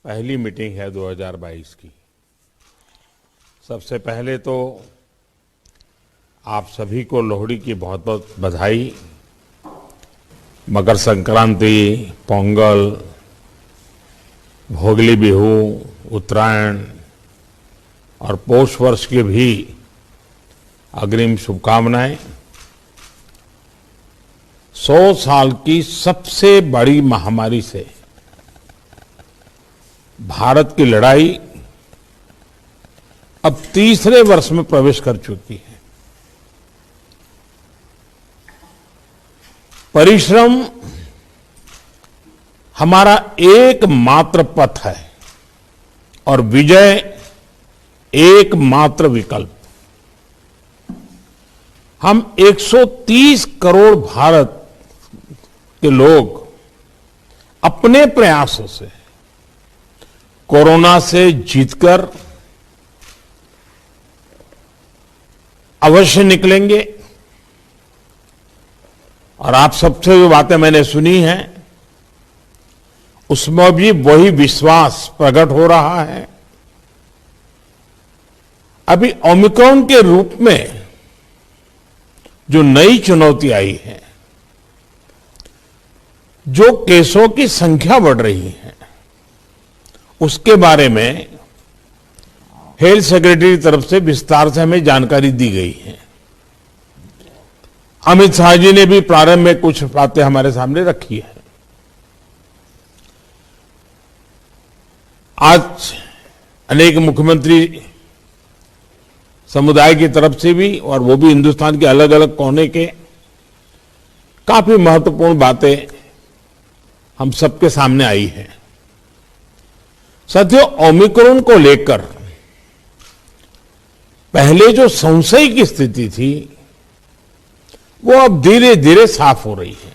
पहली मीटिंग है 2022 की। सबसे पहले तो आप सभी को लोहड़ी की बहुत बहुत बधाई। मकर संक्रांति, पोंगल, भोगली बिहू, उत्तरायण और पौष वर्ष की भी अग्रिम शुभकामनाएं। 100 साल की सबसे बड़ी महामारी से भारत की लड़ाई अब तीसरे वर्ष में प्रवेश कर चुकी है। परिश्रम हमारा एकमात्र पथ है और विजय एकमात्र विकल्प। हम 130 करोड़ भारत के लोग अपने प्रयासों से कोरोना से जीतकर अवश्य निकलेंगे। और आप सबसे जो बातें मैंने सुनी हैं उसमें भी वही विश्वास प्रकट हो रहा है। अभी ओमिक्रॉन के रूप में जो नई चुनौती आई है, जो केसों की संख्या बढ़ रही है, उसके बारे में हेल्थ सेक्रेटरी की तरफ से विस्तार से हमें जानकारी दी गई है। अमित शाह जी ने भी प्रारंभ में कुछ बातें हमारे सामने रखी है। आज अनेक मुख्यमंत्री समुदाय की तरफ से भी, और वो भी हिंदुस्तान के अलग अलग कोने के, काफी महत्वपूर्ण बातें हम सबके सामने आई है। साथियों, ओमिक्रॉन को लेकर पहले जो संशय की स्थिति थी वो अब धीरे धीरे साफ हो रही है।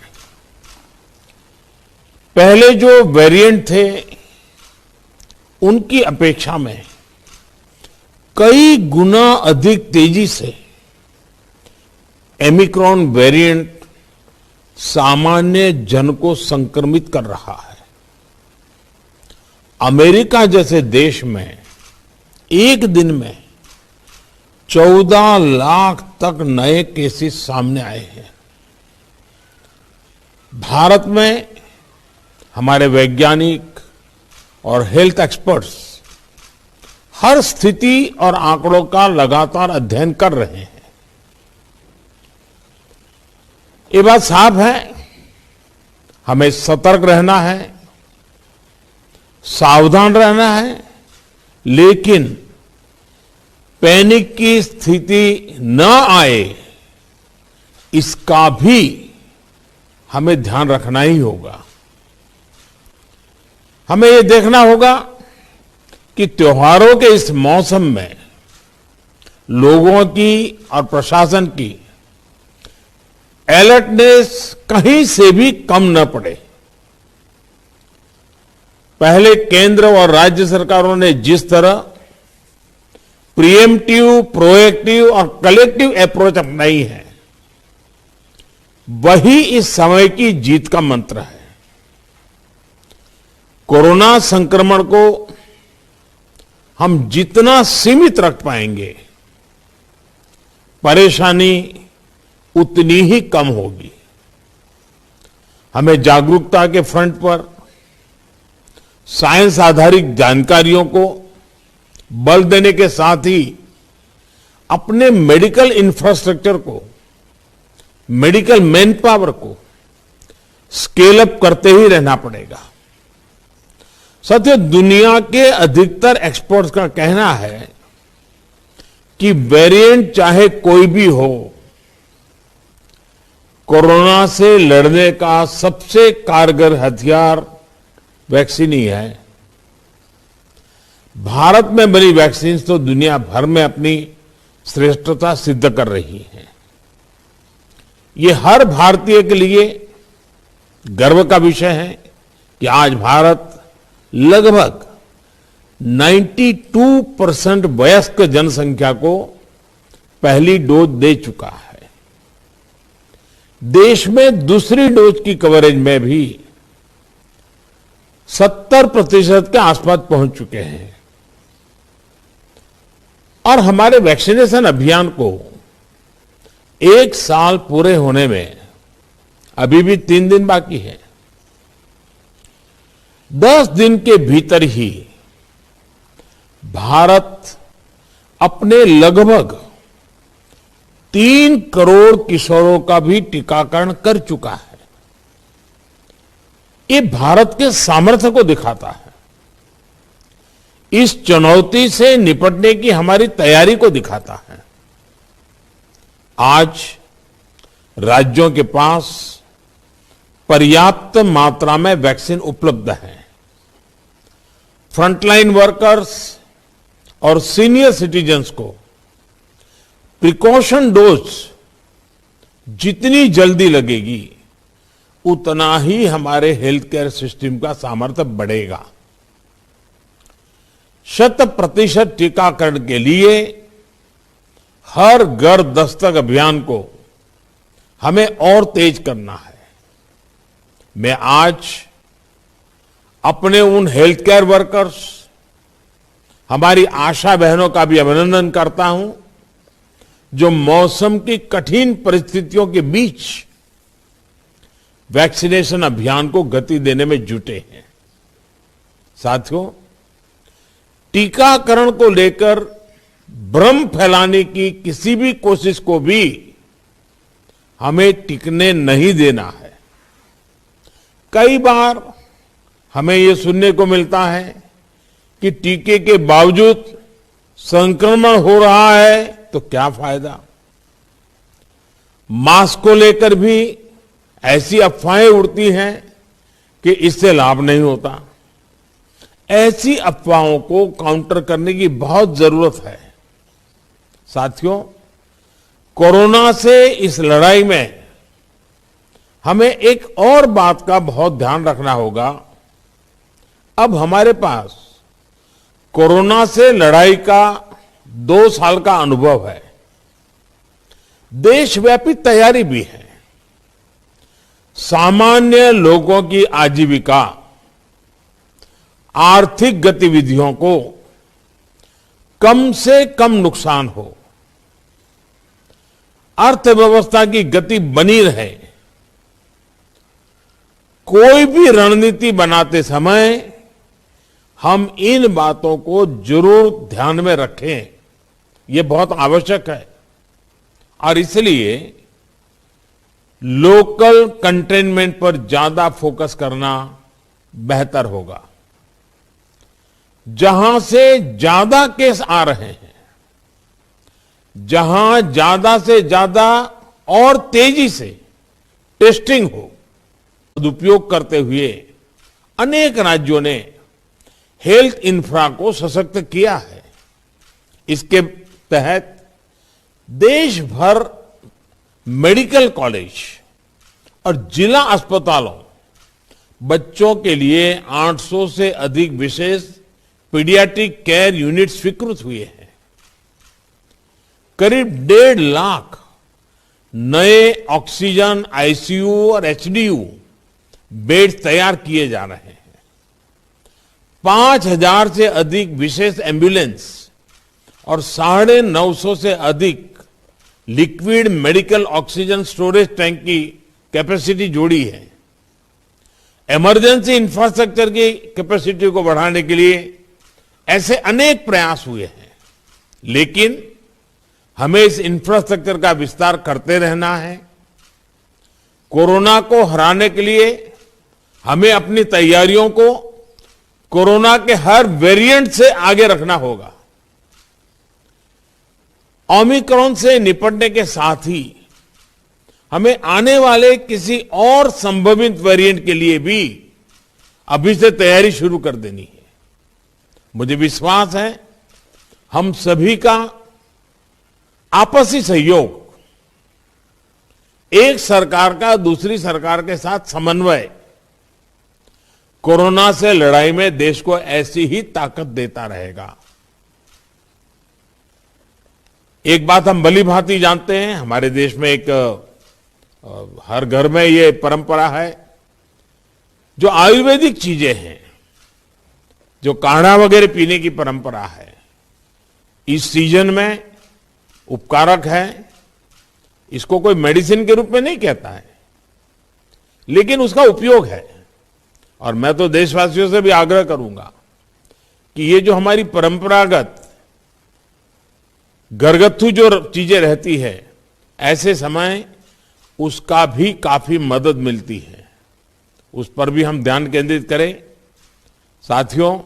पहले जो वेरिएंट थे उनकी अपेक्षा में कई गुना अधिक तेजी से ओमिक्रॉन वेरिएंट सामान्य जन को संक्रमित कर रहा है। अमेरिका जैसे देश में एक दिन में 14 लाख तक नए केसेस सामने आए हैं। भारत में हमारे वैज्ञानिक और हेल्थ एक्सपर्ट्स हर स्थिति और आंकड़ों का लगातार अध्ययन कर रहे हैं। ये बात साफ है, हमें सतर्क रहना है, सावधान रहना है, लेकिन पैनिक की स्थिति न आए इसका भी हमें ध्यान रखना ही होगा। हमें ये देखना होगा कि त्योहारों के इस मौसम में लोगों की और प्रशासन की अलर्टनेस कहीं से भी कम न पड़े। पहले केंद्र और राज्य सरकारों ने जिस तरह प्रिएम्प्टिव, प्रोएक्टिव और कलेक्टिव अप्रोच अपनाई है, वही इस समय की जीत का मंत्र है। कोरोना संक्रमण को हम जितना सीमित रख पाएंगे, परेशानी उतनी ही कम होगी। हमें जागरूकता के फ्रंट पर साइंस आधारित जानकारियों को बल देने के साथ ही अपने मेडिकल इंफ्रास्ट्रक्चर को, मेडिकल मैन पावर को स्केल अप करते ही रहना पड़ेगा। साथियों, दुनिया के अधिकतर एक्सपर्ट्स का कहना है कि वेरिएंट चाहे कोई भी हो, कोरोना से लड़ने का सबसे कारगर हथियार वैक्सीन ही है। भारत में बनी वैक्सीन तो दुनिया भर में अपनी श्रेष्ठता सिद्ध कर रही है। ये हर भारतीय के लिए गर्व का विषय है कि आज भारत लगभग 92% वयस्क जनसंख्या को पहली डोज दे चुका है। देश में दूसरी डोज की कवरेज में भी 70% के आसपास पहुंच चुके हैं और हमारे वैक्सीनेशन अभियान को 1 साल पूरे होने में अभी भी 3 दिन बाकी है। 10 दिन के भीतर ही भारत अपने लगभग 3 करोड़ किशोरों का भी टीकाकरण कर चुका है। ये भारत के सामर्थ्य को दिखाता है, इस चुनौती से निपटने की हमारी तैयारी को दिखाता है। आज राज्यों के पास पर्याप्त मात्रा में वैक्सीन उपलब्ध है। फ्रंटलाइन वर्कर्स और सीनियर सिटीजन्स को प्रिकॉशन डोज जितनी जल्दी लगेगी उतना ही हमारे हेल्थ केयर सिस्टम का सामर्थ्य बढ़ेगा। 100% टीकाकरण के लिए हर घर दस्तक अभियान को हमें और तेज करना है। मैं आज अपने उन हेल्थ केयर वर्कर्स, हमारी आशा बहनों का भी अभिनंदन करता हूं जो मौसम की कठिन परिस्थितियों के बीच वैक्सीनेशन अभियान को गति देने में जुटे हैं। साथियों, टीकाकरण को लेकर भ्रम फैलाने की किसी भी कोशिश को भी हमें टिकने नहीं देना है। कई बार हमें यह सुनने को मिलता है कि टीके के बावजूद संक्रमण हो रहा है तो क्या फायदा। मास्क को लेकर भी ऐसी अफवाहें उड़ती हैं कि इससे लाभ नहीं होता। ऐसी अफवाहों को काउंटर करने की बहुत जरूरत है। साथियों, कोरोना से इस लड़ाई में हमें एक और बात का बहुत ध्यान रखना होगा। अब हमारे पास कोरोना से लड़ाई का 2 साल का अनुभव है। देशव्यापी तैयारी भी है। सामान्य लोगों की आजीविका, आर्थिक गतिविधियों को कम से कम नुकसान हो, अर्थव्यवस्था की गति बनी रहे, कोई भी रणनीति बनाते समय हम इन बातों को जरूर ध्यान में रखें। ये बहुत आवश्यक है और इसलिए लोकल कंटेनमेंट पर ज्यादा फोकस करना बेहतर होगा। जहां से ज्यादा केस आ रहे हैं, जहां ज्यादा से ज्यादा और तेजी से टेस्टिंग हो, सदुपयोग करते हुए अनेक राज्यों ने हेल्थ इंफ्रा को सशक्त किया है। इसके तहत देश भर मेडिकल कॉलेज और जिला अस्पतालों बच्चों के लिए 800 से अधिक विशेष पीडियाट्रिक केयर यूनिट स्वीकृत हुए हैं। करीब 1.5 लाख नए ऑक्सीजन, आईसीयू और एचडीयू बेड तैयार किए जा रहे हैं। 5,000 से अधिक विशेष एम्बुलेंस और 950 से अधिक liquid medical oxygen storage tank की कैपेसिटी जोड़ी है। इमरजेंसी इंफ्रास्ट्रक्चर की कैपेसिटी को बढ़ाने के लिए ऐसे अनेक प्रयास हुए हैं, लेकिन हमें इस इंफ्रास्ट्रक्चर का विस्तार करते रहना है। कोरोना को हराने के लिए हमें अपनी तैयारियों को कोरोना के हर वेरिएंट से आगे रखना होगा। ओमिक्रॉन से निपटने के साथ ही हमें आने वाले किसी और संभावित वेरिएंट के लिए भी अभी से तैयारी शुरू कर देनी है। मुझे विश्वास है हम सभी का आपसी सहयोग, एक सरकार का दूसरी सरकार के साथ समन्वय कोरोना से लड़ाई में देश को ऐसी ही ताकत देता रहेगा। एक बात हम भली भांति जानते हैं, हमारे देश में एक हर घर में ये परंपरा है, जो आयुर्वेदिक चीजें हैं जो काढ़ा वगैरह पीने की परंपरा है, इस सीजन में उपकारक है। इसको कोई मेडिसिन के रूप में नहीं कहता है, लेकिन उसका उपयोग है। और मैं तो देशवासियों से भी आग्रह करूंगा कि ये जो हमारी परंपरागत घरगथ्थू जो चीजें रहती है, ऐसे समय उसका भी काफी मदद मिलती है, उस पर भी हम ध्यान केंद्रित करें। साथियों,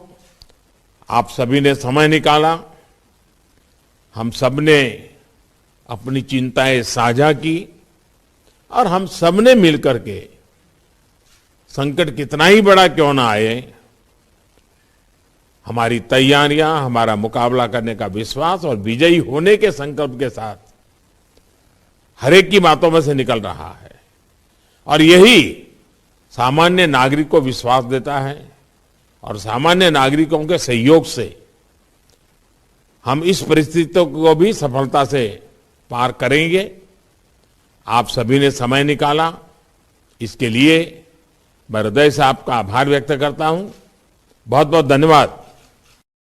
आप सभी ने समय निकाला, हम सब ने अपनी चिंताएं साझा की और हम सब ने मिलकर के संकट कितना ही बड़ा क्यों ना आए, हमारी तैयारियां, हमारा मुकाबला करने का विश्वास और विजयी होने के संकल्प के साथ हर एक की बातों में से निकल रहा है। और यही सामान्य नागरिक को विश्वास देता है और सामान्य नागरिकों के सहयोग से हम इस परिस्थितियों को भी सफलता से पार करेंगे। आप सभी ने समय निकाला, इसके लिए मैं हृदय से आपका आभार व्यक्त करता हूं। बहुत बहुत धन्यवाद।